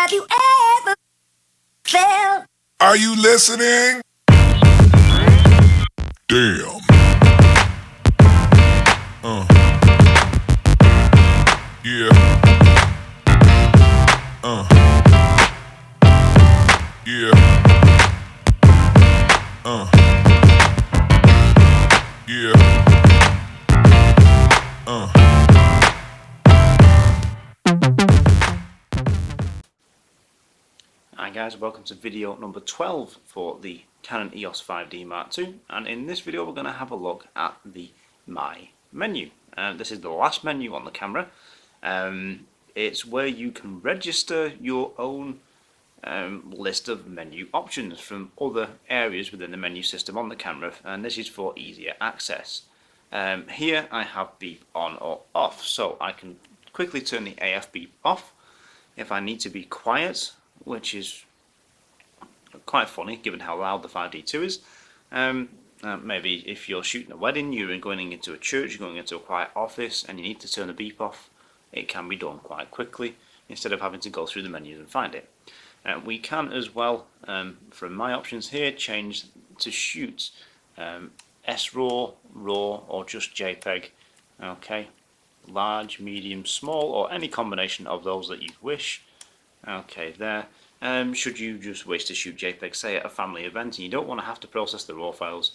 Have you ever felt? Are you listening? Damn. Yeah. Yeah. Yeah. Hi guys, welcome to video number 12 for the Canon EOS 5D Mark II, and in this video we're going to have a look at the My menu. This is the last menu on the camera. It's where you can register your own list of menu options from other areas within the menu system on the camera, and this is for easier access. Here I have beep on or off, so I can quickly turn the AF beep off if I need to be quiet, which is quite funny given how loud the 5D2 is. Maybe if you're shooting a wedding, you're going into a church, you're going into a quiet office and you need to turn the beep off, it can be done quite quickly instead of having to go through the menus and find it. We can as well, from my options here, change to shoot SRAW, RAW or just JPEG. Okay, large, medium, small, or any combination of those that you wish. Okay, there. Should you just wish to shoot JPEG, say at a family event, and you don't want to have to process the RAW files,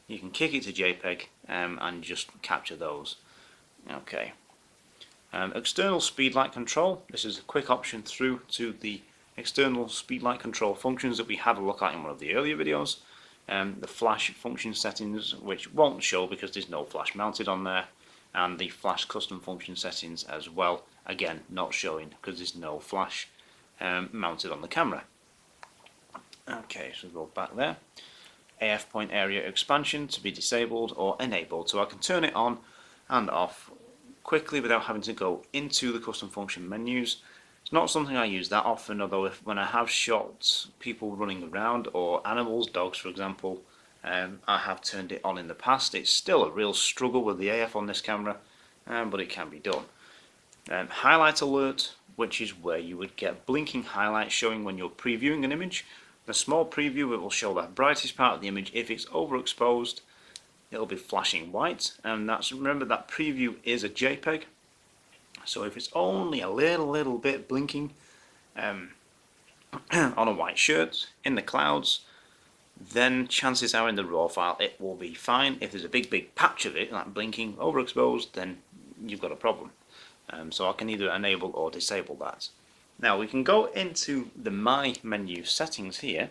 you can kick it to JPEG and just capture those. Okay. External speedlight control. This is a quick option through to the external speedlight control functions that we had a look at in one of the earlier videos. The flash function settings, which won't show because there's no flash mounted on there, and the flash custom function settings as well, again not showing because there's no flash mounted on the camera. Okay, so we'll go back there. AF point area expansion to be disabled or enabled, so I can turn it on and off quickly without having to go into the custom function menus. It's not something I use that often, although when I have shot people running around or animals, dogs for example, I have turned it on in the past. It's still a real struggle with the AF on this camera, but it can be done. Highlight alert, which is where you would get blinking highlights showing when you're previewing an image. The small preview, it will show that brightest part of the image. If it's overexposed, it'll be flashing white, and that's, remember that preview is a JPEG, so if it's only a little bit blinking on a white shirt in the clouds, then chances are in the RAW file it will be fine. If there's a big patch of it like blinking overexposed, then you've got a problem. So I can either enable or disable that. Now we can go into the My menu settings here,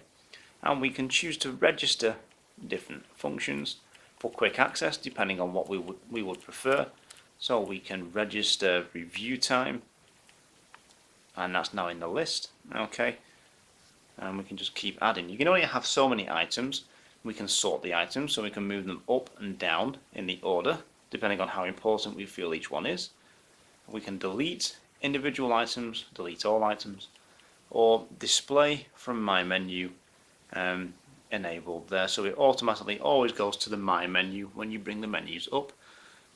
and we can choose to register different functions for quick access depending on what we would prefer. So we can register review time, and that's now in the list. Okay, and we can just keep adding. You can only have so many items. We can sort the items, so we can move them up and down in the order depending on how important we feel each one is. We can delete individual items, delete all items, or display from My menu enabled there, so it automatically always goes to the My menu when you bring the menus up,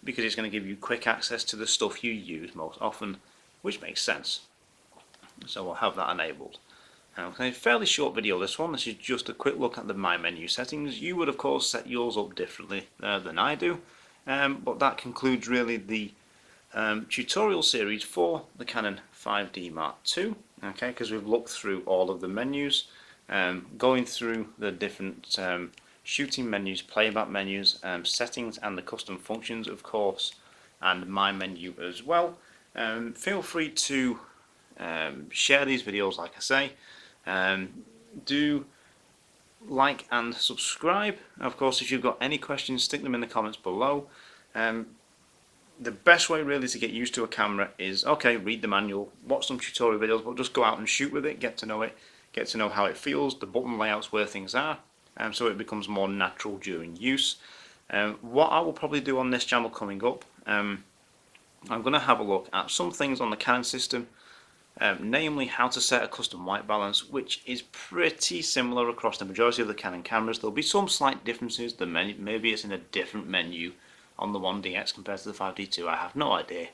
because it's going to give you quick access to the stuff you use most often, which makes sense. So we'll have that enabled. Okay, fairly short video this one. This is just a quick look at the My menu settings. You would of course set yours up differently than I do, but that concludes really the tutorial series for the Canon 5D Mark II. Okay, because we've looked through all of the menus, going through the different shooting menus, playback menus, settings, and the custom functions of course, and My menu as well. Feel free to share these videos, like I say. Do like and subscribe. Of course, if you've got any questions, stick them in the comments below. The best way really to get used to a camera is, okay, read the manual, watch some tutorial videos, but just go out and shoot with it, get to know it, get to know how it feels, the button layouts, where things are, so it becomes more natural during use. What I will probably do on this channel coming up, I'm going to have a look at some things on the Canon system, namely how to set a custom white balance, which is pretty similar across the majority of the Canon cameras. There'll be some slight differences. Maybe it's in a different menu on the 1DX compared to the 5D2. I have no idea,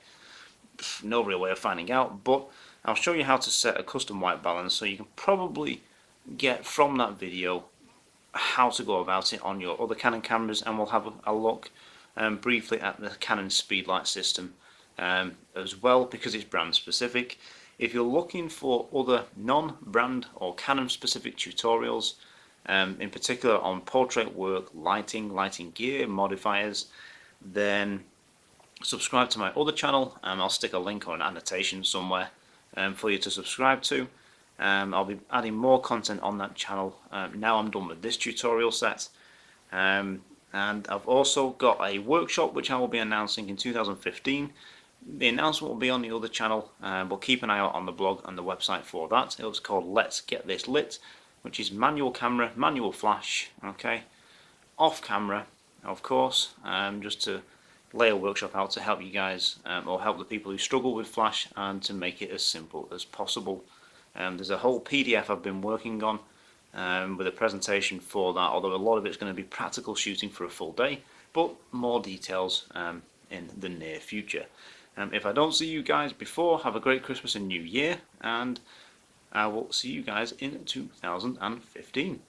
no real way of finding out, but I'll show you how to set a custom white balance, so you can probably get from that video how to go about it on your other Canon cameras, and we'll have a look briefly at the Canon Speedlight system as well, because it's brand specific. If you're looking for other non-brand or Canon specific tutorials, in particular on portrait work, lighting gear, modifiers, then subscribe to my other channel. I'll stick a link or an annotation somewhere for you to subscribe to. I'll be adding more content on that channel now I'm done with this tutorial set. And I've also got a workshop which I will be announcing in 2015. The announcement will be on the other channel, but keep an eye out on the blog and the website for that. It was called Let's Get This Lit, which is manual camera, manual flash, okay, off camera, of course, just to lay a workshop out to help you guys, or help the people who struggle with flash, and to make it as simple as possible. There's a whole PDF I've been working on with a presentation for that, although a lot of it's going to be practical shooting for a full day, but more details in the near future. If I don't see you guys before, have a great Christmas and New Year, and I will see you guys in 2015.